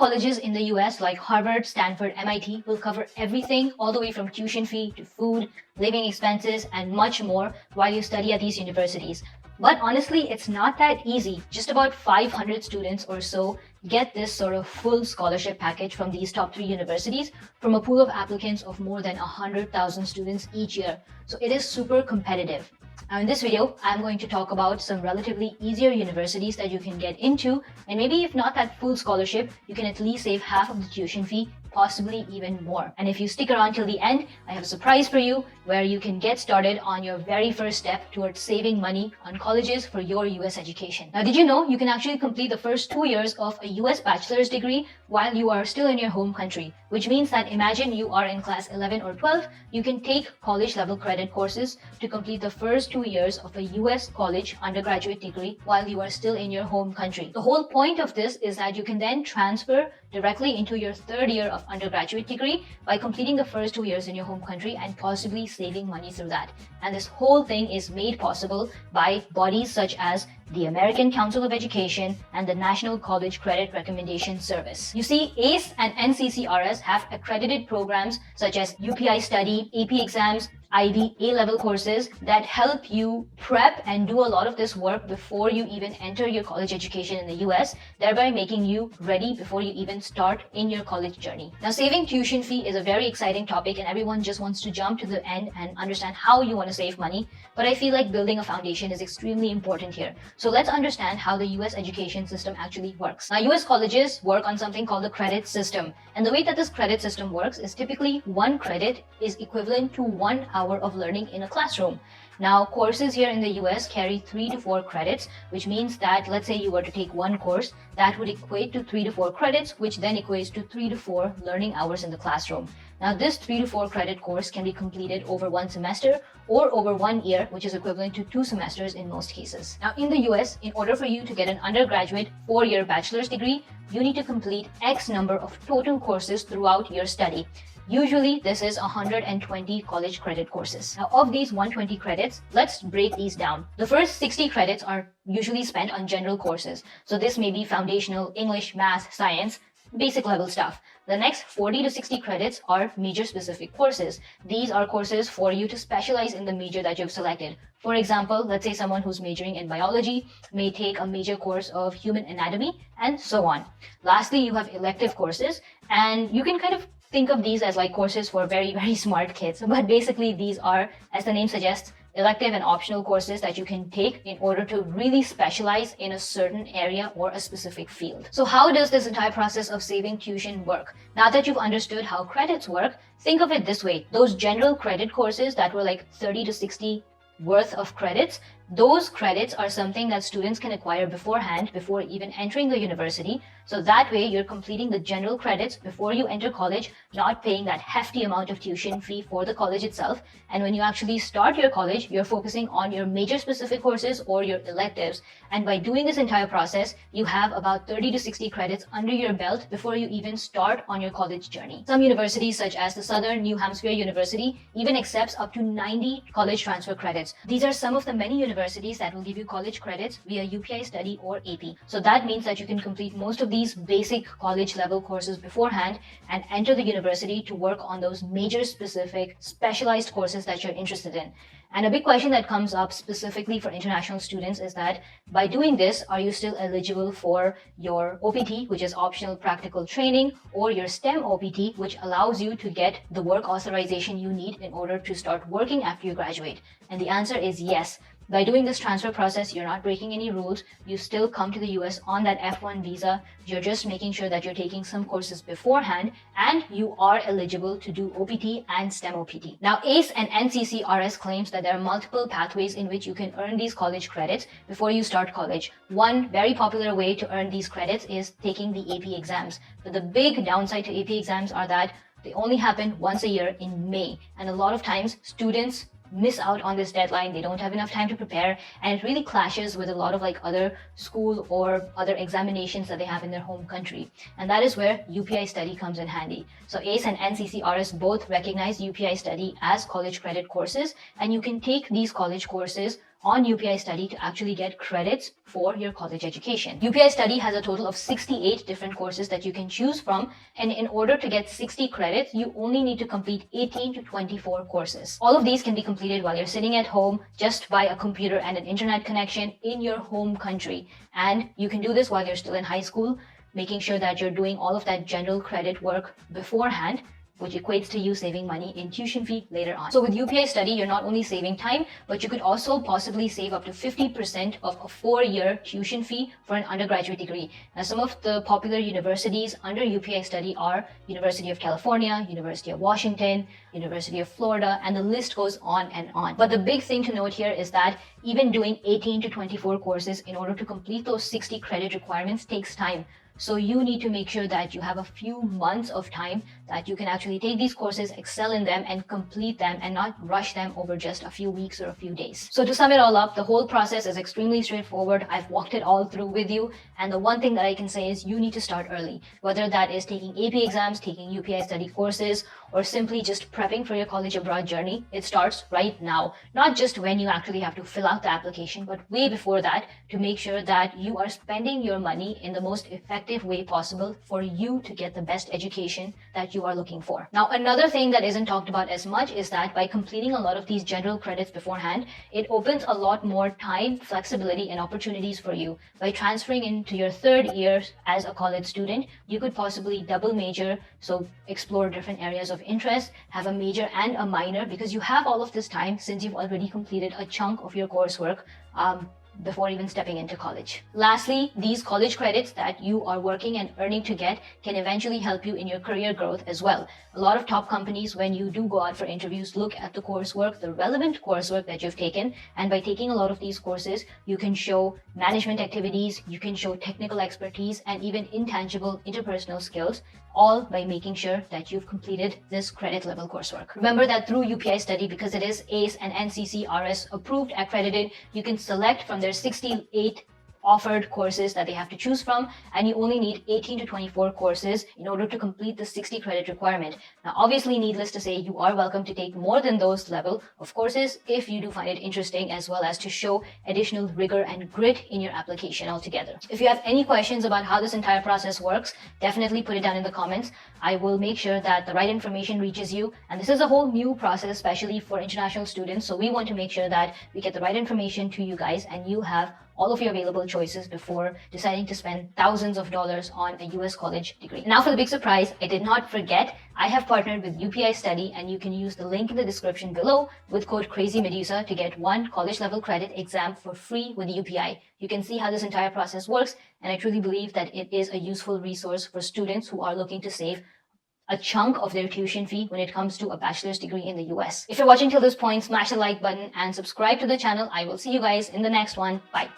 colleges in the US like Harvard, Stanford, MIT will cover everything all the way from tuition fee to food, living expenses, and much more while you study at these universities. But honestly, it's not that easy. Just about 500 students or so get this sort of full scholarship package from these top 3 universities from a pool of applicants of more than 100,000 students each year. So it is super competitive. Now in this video, I'm going to talk about some relatively easier universities that you can get into, and maybe if not that full scholarship, you can at least save half of the tuition fee, possibly even more. And if you stick around till the end, I have a surprise for you where you can get started on your very first step towards saving money on colleges for your US education. Now, did you know you can actually complete the first 2 years of a US bachelor's degree while you are still in your home country? Which means that imagine you are in class 11 or 12, you can take college level credit courses to complete the first 2 years of a US college undergraduate degree while you are still in your home country. The whole point of this is that you can then transfer directly into your third year of undergraduate degree by completing the first 2 years in your home country and possibly saving money through that. And this whole thing is made possible by bodies such as the American Council of Education and the National College Credit Recommendation Service. You see, ACE and NCCRS have accredited programs such as UPI Study, AP exams, IB A-level courses that help you prep and do a lot of this work before you even enter your college education in the US, thereby making you ready before you even start in your college journey. Now, saving tuition fee is a very exciting topic and everyone just wants to jump to the end and understand how you want to save money, but I feel like building a foundation is extremely important here. So let's understand how the US education system actually works. Now, US colleges work on something called the credit system, and the way that this credit system works is typically 1 credit is equivalent to 1 hour of learning in a classroom. Now, courses here in the US carry 3 to 4 credits, which means that let's say you were to take one course, that would equate to 3 to 4 credits, which then equates to 3 to 4 learning hours in the classroom. Now, this 3 to 4 credit course can be completed over 1 semester or over 1 year, which is equivalent to 2 semesters in most cases. Now, in the US, in order for you to get an undergraduate 4-year bachelor's degree, you need to complete X number of total courses throughout your study. Usually, this is 120 college credit courses. Now, of these 120 credits, let's break these down. The first 60 credits are usually spent on general courses. So this may be foundational English, math, science, basic level stuff. The next 40 to 60 credits are major specific courses. These are courses for you to specialize in the major that you've selected. For example, let's say someone who's majoring in biology may take a major course of human anatomy and so on. Lastly, you have elective courses, and you can kind of think of these as like courses for very, very smart kids. But basically, these are, as the name suggests, elective and optional courses that you can take in order to really specialize in a certain area or a specific field. So how does this entire process of saving tuition work? Now that you've understood how credits work, think of it this way. Those general credit courses that were like 30 to 60 worth of credits, those credits are something that students can acquire beforehand before even entering the university. So that way you're completing the general credits before you enter college, not paying that hefty amount of tuition fee for the college itself. And when you actually start your college, you're focusing on your major specific courses or your electives. And by doing this entire process, you have about 30 to 60 credits under your belt before you even start on your college journey. Some universities such as the Southern New Hampshire University even accepts up to 90 college transfer credits. These are some of the many universities that will give you college credits via UPI Study or AP. So that means that you can complete most of these basic college level courses beforehand and enter the university to work on those major specific specialized courses that you're interested in. And a big question that comes up specifically for international students is that by doing this, are you still eligible for your OPT, which is optional practical training, or your STEM OPT, which allows you to get the work authorization you need in order to start working after you graduate? And the answer is yes. By doing this transfer process, you're not breaking any rules. You still come to the US on that F1 visa. You're just making sure that you're taking some courses beforehand and you are eligible to do OPT and STEM OPT. Now, ACE and NCCRS claims that there are multiple pathways in which you can earn these college credits before you start college. One very popular way to earn these credits is taking the AP exams. But the big downside to AP exams are that they only happen once a year in May. And a lot of times, students miss out on this deadline. They don't have enough time to prepare, and it really clashes with a lot of like other school or other examinations that they have in their home country. And that is where UPI Study comes in handy. So ACE and NCCRS both recognize UPI Study as college credit courses, and you can take these college courses on UPI Study to actually get credits for your college education. UPI Study has a total of 68 different courses that you can choose from, and in order to get 60 credits, you only need to complete 18 to 24 courses. All of these can be completed while you're sitting at home just by a computer and an internet connection in your home country. And you can do this while you're still in high school, making sure that you're doing all of that general credit work beforehand, which equates to you saving money in tuition fee later on. So with UPI Study, you're not only saving time, but you could also possibly save up to 50% of a 4-year tuition fee for an undergraduate degree. Now, some of the popular universities under UPI Study are University of California, University of Washington, University of Florida, and the list goes on and on. But the big thing to note here is that even doing 18 to 24 courses in order to complete those 60 credit requirements takes time. So you need to make sure that you have a few months of time that you can actually take these courses, excel in them, and complete them, and not rush them over just a few weeks or a few days. So to sum it all up, the whole process is extremely straightforward. I've walked it all through with you, and the one thing that I can say is you need to start early. Whether that is taking AP exams, taking UPI Study courses, or simply just prepping for your college abroad journey, it starts right now. Not just when you actually have to fill out the application, but way before that, to make sure that you are spending your money in the most effective way possible for you to get the best education that you are looking for. Now, another thing that isn't talked about as much is that by completing a lot of these general credits beforehand, it opens a lot more time, flexibility, and opportunities for you. By transferring into your 3rd year as a college student, you could possibly double major, so explore different areas of interest, have a major and a minor, because you have all of this time since you've already completed a chunk of your coursework before even stepping into college. Lastly, these college credits that you are working and earning to get can eventually help you in your career growth as well. A lot of top companies, when you do go out for interviews, look at the coursework, the relevant coursework that you've taken, and by taking a lot of these courses, you can show management activities, you can show technical expertise, and even intangible interpersonal skills, all by making sure that you've completed this credit level coursework. Remember that through UPI Study, because it is ACE and NCCRS approved, accredited, you can select from their 68 offered courses that they have to choose from, and you only need 18 to 24 courses in order to complete the 60 credit requirement. Now, obviously, needless to say, you are welcome to take more than those level of courses if you do find it interesting, as well as to show additional rigor and grit in your application altogether. If you have any questions about how this entire process works, definitely put it down in the comments. I will make sure that the right information reaches you, and this is a whole new process, especially for international students, so we want to make sure that we get the right information to you guys and you have all of your available choices before deciding to spend thousands of dollars on a US college degree. Now for the big surprise, I did not forget, I have partnered with UPI Study, and you can use the link in the description below with code CrazyMedusa to get 1 college level credit exam for free with UPI. You can see how this entire process works, and I truly believe that it is a useful resource for students who are looking to save a chunk of their tuition fee when it comes to a bachelor's degree in the US. If you're watching till this point, smash the like button and subscribe to the channel. I will see you guys in the next one. Bye.